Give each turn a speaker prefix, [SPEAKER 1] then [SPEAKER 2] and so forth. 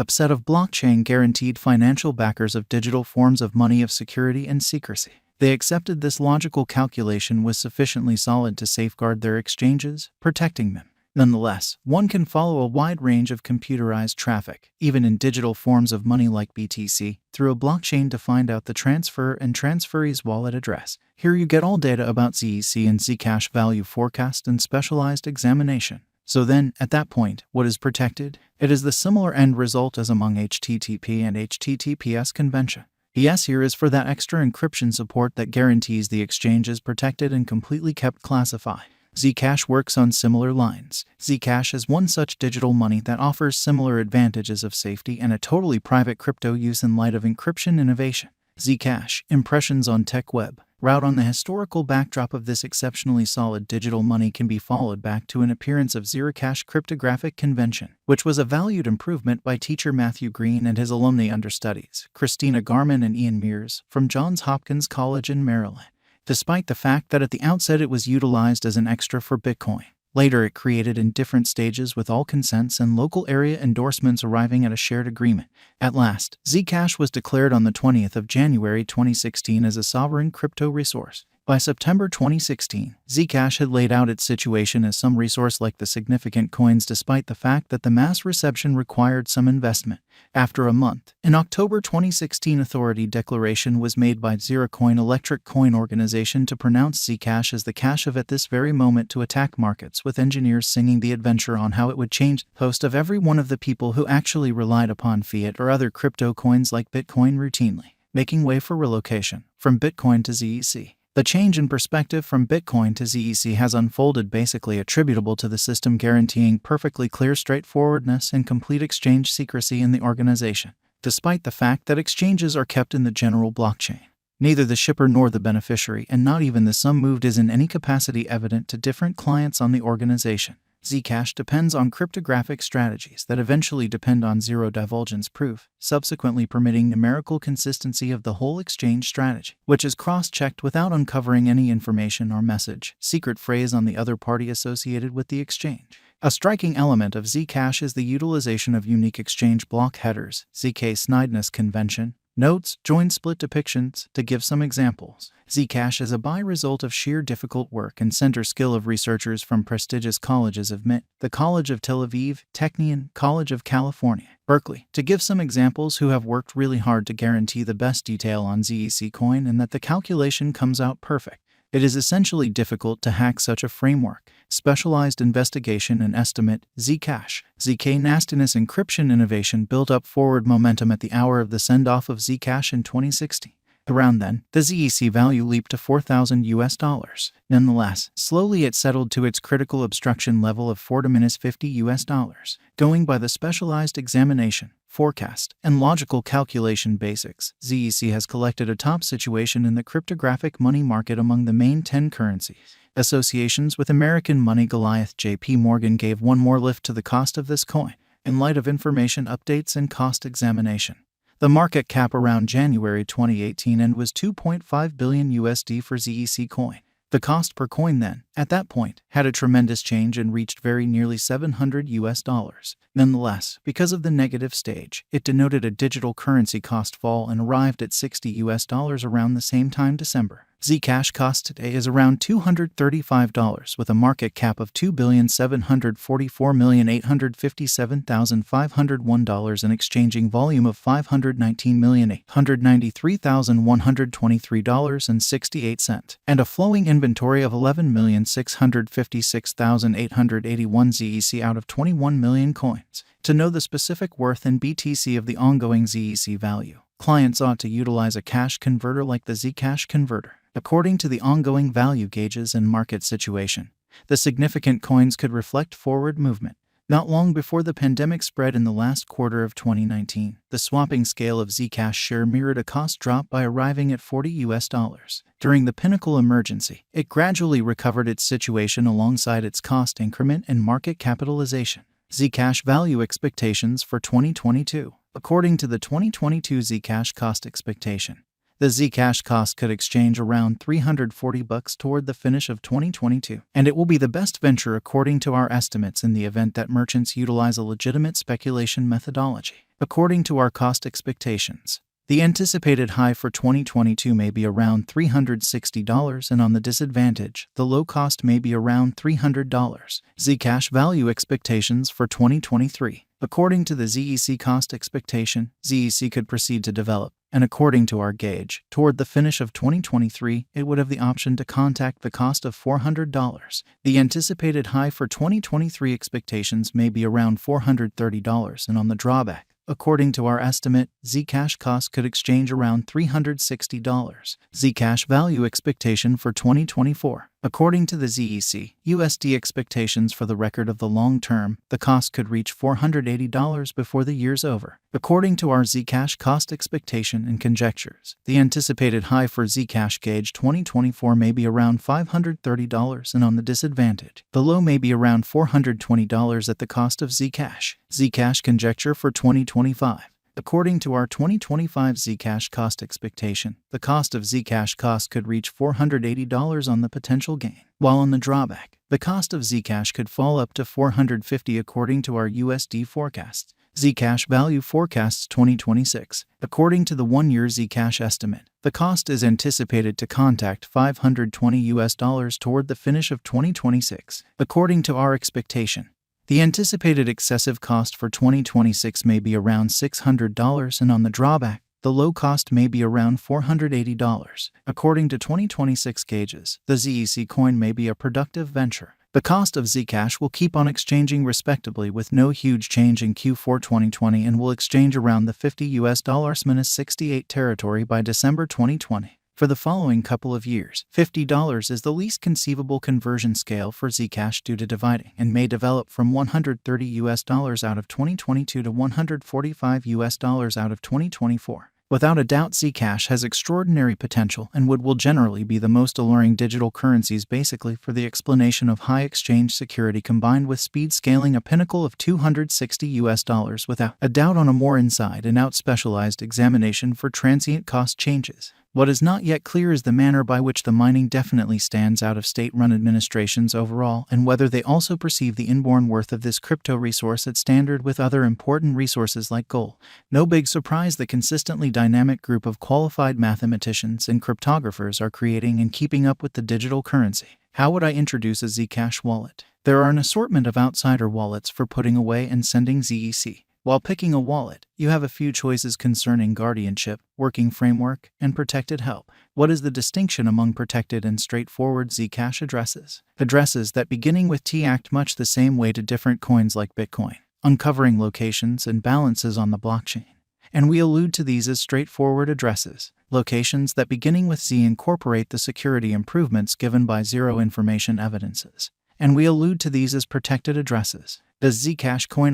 [SPEAKER 1] a set of blockchain-guaranteed financial backers of digital forms of money of security and secrecy. They accepted this logical calculation was sufficiently solid to safeguard their exchanges, protecting them. Nonetheless, one can follow a wide range of computerized traffic, even in digital forms of money like BTC, through a blockchain to find out the transfer and transferee's wallet address. Here you get all data about ZEC and Zcash value forecast and specialized examination. So then, at that point, what is protected? It is the similar end result as among HTTP and HTTPS convention. The S here is for that extra encryption support that guarantees the exchange is protected and completely kept classified. Zcash works on similar lines. Zcash is one such digital money that offers similar advantages of safety and a totally private crypto use in light of encryption innovation. Zcash, impressions on tech web. Route on the historical backdrop of this exceptionally solid digital money can be followed back to an appearance of Zcash cryptographic convention, which was a valued improvement by teacher Matthew Green and his alumni understudies, Christina Garman and Ian Mears, from Johns Hopkins College in Maryland. Despite the fact that at the outset it was utilized as an extra for Bitcoin. Later it created in different stages with all consents and local area endorsements arriving at a shared agreement. At last, Zcash was declared on the 20th of January 2016 as a sovereign crypto resource. By September 2016, Zcash had laid out its situation as some resource like the significant coins despite the fact that the mass reception required some investment. After a month, in October 2016 authority declaration was made by Zeracoin Electric Coin Organization to pronounce Zcash as the cash of at this very moment to attack markets with engineers singing the adventure on how it would change the host of every one of the people who actually relied upon fiat or other crypto coins like Bitcoin routinely, making way for relocation from Bitcoin to ZEC. The change in perspective from Bitcoin to ZEC has unfolded basically attributable to the system guaranteeing perfectly clear straightforwardness and complete exchange secrecy in the organization, despite the fact that exchanges are kept in the general blockchain. Neither the shipper nor the beneficiary and not even the sum moved is in any capacity evident to different clients on the organization. Zcash depends on cryptographic strategies that eventually depend on zero divulgence proof, subsequently permitting numerical consistency of the whole exchange strategy, which is cross-checked without uncovering any information or message, secret phrase on the other party associated with the exchange. A striking element of Zcash is the utilization of unique exchange block headers, ZK snideness convention, notes, join split depictions, to give some examples. Zcash is a by-result of sheer difficult work and center skill of researchers from prestigious colleges of MIT, the College of Tel Aviv, Technion, College of California, Berkeley, to give some examples who have worked really hard to guarantee the best detail on ZEC coin and that the calculation comes out perfect. It is essentially difficult to hack such a framework. Specialized investigation and estimate, Zcash, ZK nastiness encryption innovation built up forward momentum at the hour of the send-off of Zcash in 2016. Around then, the ZEC value leaped to $4,000. Nonetheless, slowly it settled to its critical obstruction level of $4-50. Going by the specialized examination, forecast, and logical calculation basics, ZEC has collected a top situation in the cryptographic money market among the main 10 currencies. Associations with American money Goliath JP Morgan gave one more lift to the cost of this coin, in light of information updates and cost examination. The market cap around January 2018 end was $2.5 billion for ZEC coin. The cost per coin then, at that point, had a tremendous change and reached very nearly $700. Nonetheless, because of the negative stage, it denoted a digital currency cost fall and arrived at $60 around the same time December. Zcash cost today is around $235 with a market cap of $2,744,857,501 and exchanging volume of $519,893,123.68 and a flowing inventory of 11,656,881 ZEC out of 21 million coins. To know the specific worth in BTC of the ongoing ZEC value, clients ought to utilize a cash converter like the Zcash converter. According to the ongoing value gauges and market situation, the significant coins could reflect forward movement. Not long before the pandemic spread in the last quarter of 2019, the swapping scale of Zcash share mirrored a cost drop by arriving at $40. During the pinnacle emergency, it gradually recovered its situation alongside its cost increment and market capitalization. Zcash value expectations for 2022. According to the 2022 Zcash cost expectation, The Zcash cost could exchange around $340 toward the finish of 2022, and it will be the best venture according to our estimates in the event that merchants utilize a legitimate speculation methodology. According to our cost expectations, the anticipated high for 2022 may be around $360, and on the disadvantage, the low cost may be around $300. Zcash value expectations for 2023. According to the ZEC cost expectation, ZEC could proceed to develop, and according to our gauge, toward the finish of 2023, it would have the option to contact the cost of $400. The anticipated high for 2023 expectations may be around $430, and on the drawback, according to our estimate, Zcash cost could exchange around $360. Zcash value expectation for 2024. According to the ZEC, USD expectations for the record of the long term, the cost could reach $480 before the year's over. According to our Zcash cost expectation and conjectures, the anticipated high for Zcash gauge 2024 may be around $530, and on the disadvantage, the low may be around $420 at the cost of Zcash. Zcash conjecture for 2025. According to our 2025 Zcash cost expectation, the cost of Zcash cost could reach $480 on the potential gain, while on the drawback, the cost of Zcash could fall up to $450 according to our USD forecasts. Zcash value forecasts 2026. According to the one-year Zcash estimate, the cost is anticipated to contact $520 toward the finish of 2026. According to our expectation, the anticipated excessive cost for 2026 may be around $600, and on the drawback, the low cost may be around $480. According to 2026 gauges, the ZEC coin may be a productive venture. The cost of Zcash will keep on exchanging respectably with no huge change in Q4 2020 and will exchange around the $50-68 territory by December 2020. For the following couple of years, $50 is the least conceivable conversion scale for Zcash due to dividing, and may develop from $130 out of 2022 to $145 out of 2024. Without a doubt, Zcash has extraordinary potential and will generally be the most alluring digital currencies basically for the explanation of high exchange security combined with speed scaling, a pinnacle of $260 without a doubt on a more inside and out specialized examination for transient cost changes. What is not yet clear is the manner by which the mining definitely stands out of state-run administrations overall, and whether they also perceive the inborn worth of this crypto resource at standard with other important resources like gold. No big surprise, the consistently dynamic group of qualified mathematicians and cryptographers are creating and keeping up with the digital currency. How would I introduce a Zcash wallet? There are an assortment of outsider wallets for putting away and sending ZEC. While picking a wallet, you have a few choices concerning guardianship, working framework, and protected help. What is the distinction among protected and straightforward Zcash addresses? Addresses that beginning with T act much the same way to different coins like Bitcoin, uncovering locations and balances on the blockchain. And we allude to these as straightforward addresses. Locations that beginning with Z incorporate the security improvements given by zero information evidences. And we allude to these as protected addresses. Does Zcash coin